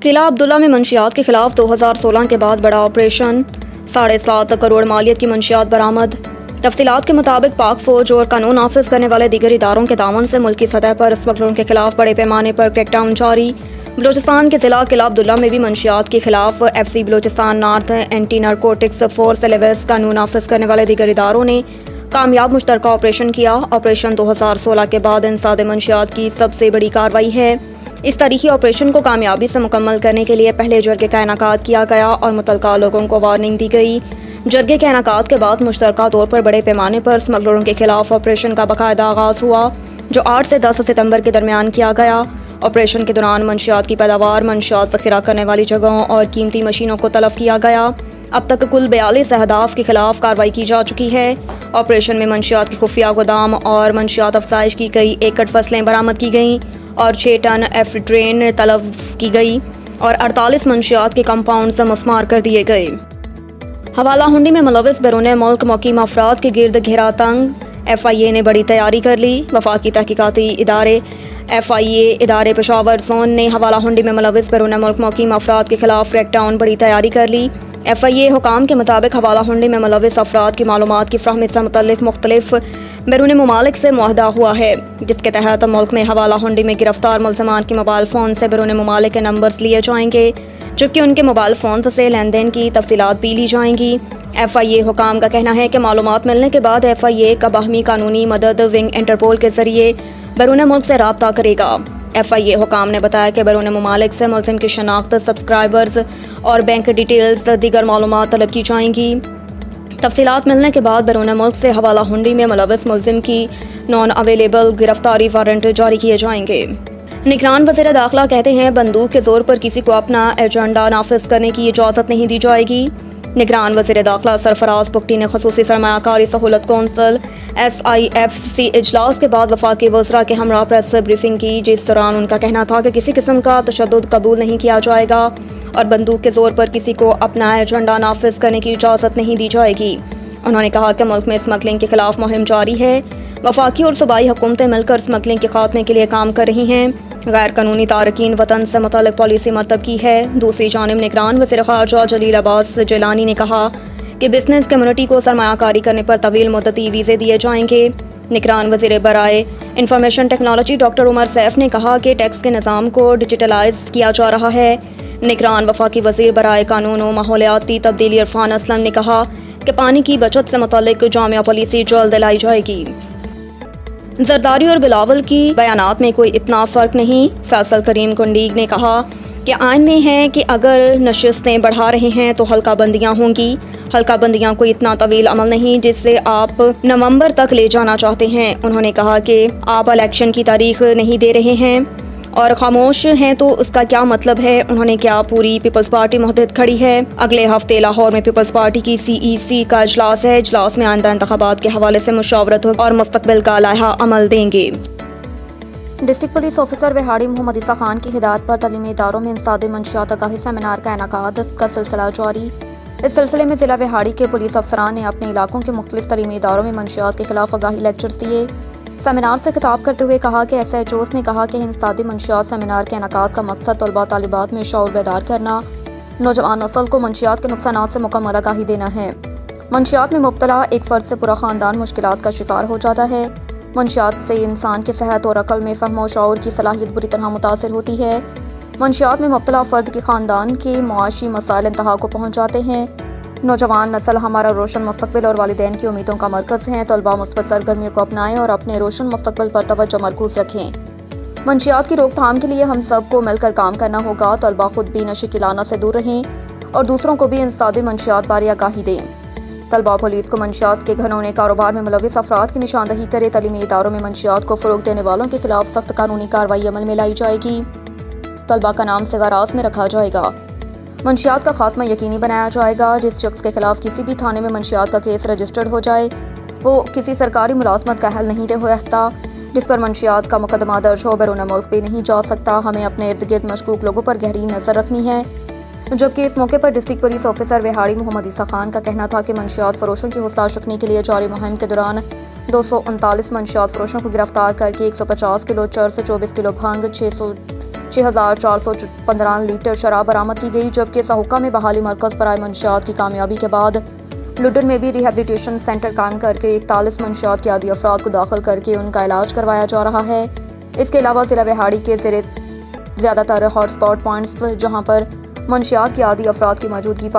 قلعہ عبداللہ میں منشیات کے خلاف 2016 کے بعد بڑا آپریشن، 7.5 کروڑ مالیت کی منشیات برآمد۔ تفصیلات کے مطابق پاک فوج اور قانون نافذ کرنے والے دیگر اداروں کے تعاون سے ملکی سطح پر اسمگلروں کے خلاف بڑے پیمانے پر کریک ڈاؤن جاری۔ بلوچستان کے ضلع قلعہ عبداللہ میں بھی منشیات کے خلاف F C Balochistan north, anti narcotics force levies, قانون نافذ کرنے والے دیگر اداروں نے کامیاب مشترکہ آپریشن کیا۔ آپریشن 2016 کے بعد انسداد منشیات کی سب سے بڑی کارروائی ہے۔ اس تاریخی آپریشن کو کامیابی سے مکمل کرنے کے لیے پہلے جرگے کا انعقاد کیا گیا اور متعلقہ لوگوں کو وارننگ دی گئی۔ جرگے کے انعقاد کے بعد مشترکہ طور پر بڑے پیمانے پر اسمگلروں کے خلاف آپریشن کا باقاعدہ آغاز ہوا، جو 8 سے 10 ستمبر کے درمیان کیا گیا۔ آپریشن کے دوران منشیات کی پیداوار، منشیات ذخیرہ کرنے والی جگہوں اور قیمتی مشینوں کو تلف کیا گیا۔ اب تک کل 42 اہداف کے خلاف کارروائی کی جا چکی ہے۔ آپریشن میں منشیات کی خفیہ گودام اور منشیات افزائش کی کئی ایکڑ فصلیں برآمد کی گئیں اور 6 ٹن ایفیڈرین تلف کی گئی اور 48 منشیات کے کمپاؤنڈز مسمار کر دیے گئے۔ حوالہ ہنڈی میں ملوث بیرون ملک مقیم افراد کے گرد گھیرا تنگ، ایف آئی اے نے بڑی تیاری کر لی۔ وفاقی تحقیقاتی ادارے ایف آئی اے ادارے پشاور زون نے حوالہ ہنڈی میں ملوث بیرون ملک مقیم افراد کے خلاف کریک ڈاؤن بڑی تیاری کر لی۔ ایف آئی اے حکام کے مطابق حوالہ ہنڈی میں ملوث افراد کی معلومات کی فراہمی سے متعلق مختلف بیرون ممالک سے معاہدہ ہوا ہے، جس کے تحت ملک میں حوالہ ہنڈی میں گرفتار ملزمان کے موبائل فون سے بیرون ممالک کے نمبرز لیے جائیں گے، جبکہ ان کے موبائل فون سے لین دین کی تفصیلات بھی لی جائیں گی۔ ایف آئی اے حکام کا کہنا ہے کہ معلومات ملنے کے بعد ایف آئی اے کا باہمی قانونی مدد ونگ انٹرپول کے ذریعے بیرون ملک سے رابطہ کرے گا۔ ایف آئی اے حکام نے بتایا کہ بیرون ممالک سے ملزم کی شناخت، سبسکرائبرز اور بینک ڈیٹیلز دیگر معلومات طلب کی جائیں گی۔ تفصیلات ملنے کے بعد بیرون ملک سے حوالہ ہنڈی میں ملوث ملزم کی نان اویلیبل گرفتاری وارنٹ جاری کیے جائیں گے۔ نگران وزیر داخلہ کہتے ہیں بندوق کے زور پر کسی کو اپنا ایجنڈا نافذ کرنے کی اجازت نہیں دی جائے گی۔ نگران وزیر داخلہ سرفراز بگٹی نے خصوصی سرمایہ کاری سہولت council S I F C اجلاس کے بعد وفاقی وزراء کے ہمراہ پریس بریفنگ کی، جس دوران ان کا کہنا تھا کہ کسی قسم کا تشدد قبول نہیں کیا جائے گا اور بندوق کے زور پر کسی کو اپنا ایجنڈا نافذ کرنے کی اجازت نہیں دی جائے گی۔ انہوں نے کہا کہ ملک میں اسمگلنگ کے خلاف مہم جاری ہے۔ وفاقی اور صوبائی حکومتیں مل کر اسمگلنگ کے خاتمے کے لیے کام کر رہی ہیں۔ غیر قانونی تارکین وطن سے متعلق پالیسی مرتب کی ہے۔ دوسری جانب نگران وزیر خارجہ جلیل عباس جیلانی نے کہا کہ بزنس کمیونٹی کو سرمایہ کاری کرنے پر طویل مدتی ویزے دیے جائیں گے۔ نگران وزیر برائے انفارمیشن ٹیکنالوجی ڈاکٹر عمر سیف نے کہا کہ ٹیکس کے نظام کو ڈیجیٹلائز کیا جا رہا ہے۔ نگران وفاقی وزیر برائے قانون و ماحولیاتی تبدیلی عرفان اسلم نے کہا کہ پانی کی بچت سے متعلق جامع پالیسی جلد لائی جائے گی۔ زرداری اور بلاول کی بیانات میں کوئی اتنا فرق نہیں۔ فیصل کریم کنڈیگ نے کہا کہ آئین میں ہے کہ اگر نشستیں بڑھا رہے ہیں تو حلقہ بندیاں ہوں گی۔ حلقہ بندیاں کوئی اتنا طویل عمل نہیں جس سے آپ نومبر تک لے جانا چاہتے ہیں۔ انہوں نے کہا کہ آپ الیکشن کی تاریخ نہیں دے رہے ہیں اور خاموش ہیں تو اس کا کیا مطلب ہے؟ انہوں نے کیا پوری پیپلز پارٹی متحد کھڑی ہے؟ اگلے ہفتے لاہور میں پیپلز پارٹی کی سی ای سی کا اجلاس ہے۔ اجلاس میں آئندہ انتخابات کے حوالے سے مشاورت اور مستقبل کا لائحہ عمل دیں گے۔ ڈسٹرکٹ پولیس آفیسر وہاڑی محمد عیسیٰ خان کی ہدایت پر تعلیمی اداروں میں انسداد منشیات آگاہی سیمینار کا انعقاد کا سلسلہ جاری۔ اس سلسلے میں ضلع وہاڑی کے پولیس افسران نے اپنے علاقوں کے مختلف تعلیمی اداروں میں منشیات کے خلاف آگاہی لیکچرز دیے۔ سیمینار سے خطاب کرتے ہوئے کہا کہ ایس ایچ اوز نے کہا کہ انسداد منشیات سیمینار کے انعقاد کا مقصد طلباء طالبات میں شعور بیدار کرنا، نوجوان نسل کو منشیات کے نقصانات سے مکمل آگاہی دینا ہے۔ منشیات میں مبتلا ایک فرد سے پورا خاندان مشکلات کا شکار ہو جاتا ہے۔ منشیات سے انسان کی صحت اور عقل میں فہم و شعور کی صلاحیت بری طرح متاثر ہوتی ہے۔ منشیات میں مبتلا فرد کے خاندان کے معاشی مسائل انتہا کو پہنچ جاتے ہیں۔ نوجوان نسل ہمارا روشن مستقبل اور والدین کی امیدوں کا مرکز ہیں۔ طلباء مثبت سرگرمیوں کو اپنائیں اور اپنے روشن مستقبل پر توجہ مرکوز رکھیں۔ منشیات کی روک تھام کے لیے ہم سب کو مل کر کام کرنا ہوگا۔ طلباء خود بھی نشے کی لعنت سے دور رہیں اور دوسروں کو بھی انسداد منشیات بارے آگاہی دیں۔ طلباء پولیس کو منشیات کے گھنونے کاروبار میں ملوث افراد کی نشاندہی کرے۔ تعلیمی اداروں میں منشیات کو فروغ دینے والوں کے خلاف سخت قانونی کارروائی عمل میں لائی جائے گی۔ طلباء کا نام صغار آس میں رکھا جائے گا۔ منشیات کا خاتمہ یقینی بنایا جائے گا۔ جس شخص کے خلاف کسی بھی تھانے میں منشیات کا کیس رجسٹرڈ ہو جائے وہ کسی سرکاری ملازمت کا اہل نہیں رہتا۔ جس پر منشیات کا مقدمہ درج ہو بیرون ملک بھی نہیں جا سکتا۔ ہمیں اپنے ارد گرد مشکوک لوگوں پر گہری نظر رکھنی ہے۔ جبکہ اس موقع پر ڈسٹرکٹ پولیس آفیسر وہاڑی محمد عیسیٰ خان کا کہنا تھا کہ منشیات فروشوں کی حوصلہ افزائی کے لیے جاری مہم کے دوران 239 منشیات فروشوں کو گرفتار کر کے 150 کلو چرس، 24 کلو بھنگ، 6,415 لیٹر شراب برآمد کی گئی، جبکہ سہوکا میں بحالی مرکز برائے منشیات کی کامیابی کے بعد لڈن میں بھی ریہیبلیٹیشن سینٹر قائم کر کے 41 منشیات کے عادی افراد کو داخل کر کے ان کا علاج کروایا جا رہا ہے۔ اس کے علاوہ ضلع بہاڑی کے زیادہ تر ہاٹ اسپاٹ پوائنٹس جہاں پر منشیات کے عادی افراد کی موجودگی